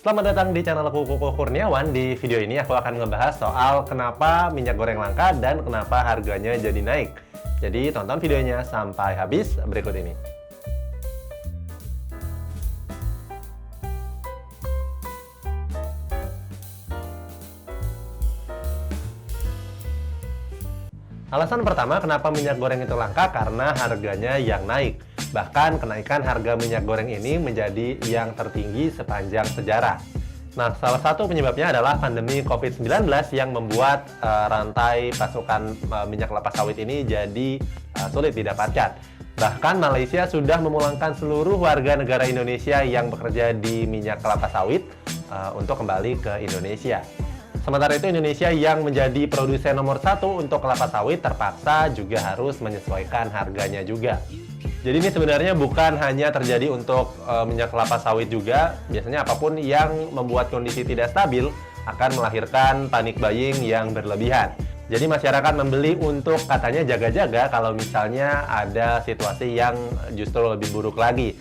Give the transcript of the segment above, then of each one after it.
Selamat datang di channel Kuku Kurniawan. Di video ini aku akan ngebahas soal kenapa minyak goreng langka dan kenapa harganya jadi naik. Jadi tonton videonya sampai habis berikut ini. Alasan pertama kenapa minyak goreng itu langka karena harganya yang naik. Bahkan kenaikan harga minyak goreng ini menjadi yang tertinggi sepanjang sejarah. Nah, salah satu penyebabnya adalah pandemi COVID-19 yang membuat rantai pasokan minyak kelapa sawit ini jadi sulit didapatkan. Bahkan Malaysia sudah memulangkan seluruh warga negara Indonesia yang bekerja di minyak kelapa sawit untuk kembali ke Indonesia. Sementara itu Indonesia yang menjadi produsen nomor 1 untuk kelapa sawit terpaksa juga harus menyesuaikan harganya juga. Jadi ini sebenarnya bukan hanya terjadi untuk minyak kelapa sawit juga. Biasanya apapun yang membuat kondisi tidak stabil akan melahirkan panic buying yang berlebihan. Jadi masyarakat membeli untuk katanya jaga-jaga kalau misalnya ada situasi yang justru lebih buruk lagi.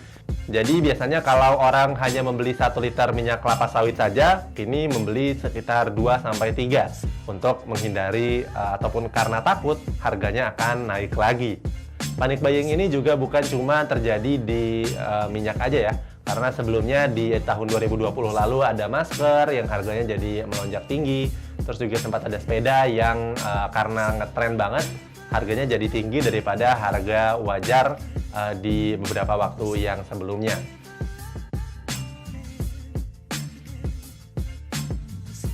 Jadi biasanya kalau orang hanya membeli 1 liter minyak kelapa sawit saja, kini membeli sekitar 2-3 untuk menghindari ataupun karena takut harganya akan naik lagi. Panic buying ini juga bukan cuma terjadi di minyak aja ya, karena sebelumnya di tahun 2020 lalu ada masker yang harganya jadi melonjak tinggi, terus juga sempat ada sepeda yang karena ngetren banget, harganya jadi tinggi daripada harga wajar di beberapa waktu yang sebelumnya.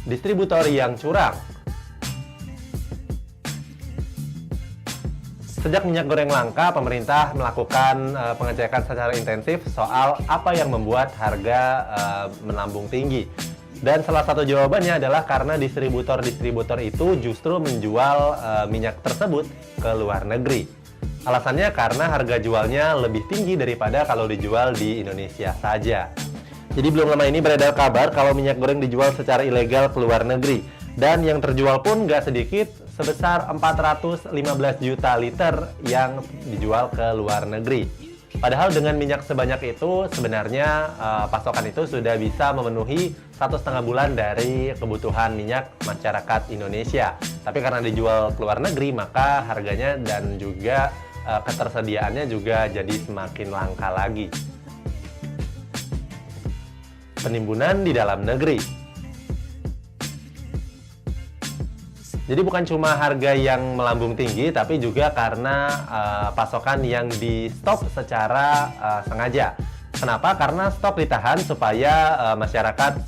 Distributor yang curang. Sejak minyak goreng langka, pemerintah melakukan pengecekan secara intensif soal apa yang membuat harga melambung tinggi. Dan salah satu jawabannya adalah karena distributor-distributor itu justru menjual minyak tersebut ke luar negeri. Alasannya karena harga jualnya lebih tinggi daripada kalau dijual di Indonesia saja. Jadi belum lama ini beredar kabar kalau minyak goreng dijual secara ilegal ke luar negeri. Dan yang terjual pun nggak sedikit, sebesar 415 juta liter yang dijual ke luar negeri. Padahal dengan minyak sebanyak itu, sebenarnya pasokan itu sudah bisa memenuhi 1,5 bulan dari kebutuhan minyak masyarakat Indonesia. Tapi karena dijual ke luar negeri, maka harganya dan juga ketersediaannya juga jadi semakin langka lagi. Penimbunan di dalam negeri. Jadi bukan cuma harga yang melambung tinggi, tapi juga karena pasokan yang di stop secara sengaja. Kenapa? Karena stok ditahan supaya masyarakat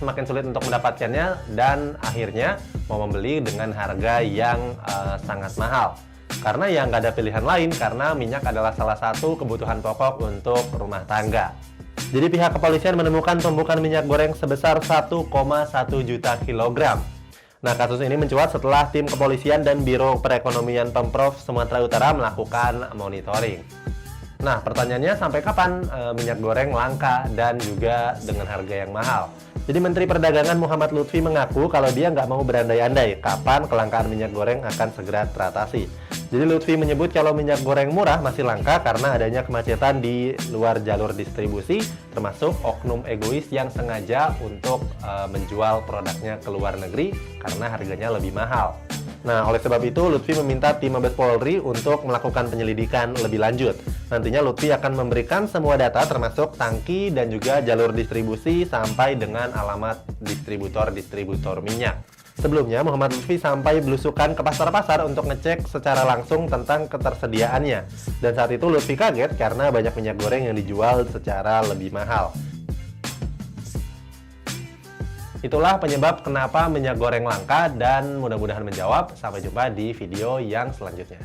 semakin sulit untuk mendapatkannya dan akhirnya mau membeli dengan harga yang sangat mahal. Karena ya nggak ada pilihan lain, karena minyak adalah salah satu kebutuhan pokok untuk rumah tangga. Jadi pihak kepolisian menemukan tumpukan minyak goreng sebesar 1,1 juta kilogram. Nah, kasus ini mencuat setelah tim kepolisian dan Biro Perekonomian Pemprov Sumatera Utara melakukan monitoring. Nah, pertanyaannya sampai kapan minyak goreng langka dan juga dengan harga yang mahal? Jadi Menteri Perdagangan Muhammad Lutfi mengaku kalau dia nggak mau berandai-andai kapan kelangkaan minyak goreng akan segera teratasi. Jadi Lutfi menyebut kalau minyak goreng murah masih langka karena adanya kemacetan di luar jalur distribusi, termasuk oknum egois yang sengaja untuk menjual produknya ke luar negeri karena harganya lebih mahal. Nah, oleh sebab itu Lutfi meminta tim Mabes Polri untuk melakukan penyelidikan lebih lanjut. Nantinya Lutfi akan memberikan semua data termasuk tangki dan juga jalur distribusi sampai dengan alamat distributor minyak. Sebelumnya, Muhammad Lutfi sampai belusukan ke pasar-pasar untuk ngecek secara langsung tentang ketersediaannya. Dan saat itu Lutfi kaget karena banyak minyak goreng yang dijual secara lebih mahal. Itulah penyebab kenapa minyak goreng langka dan mudah-mudahan menjawab. Sampai jumpa di video yang selanjutnya.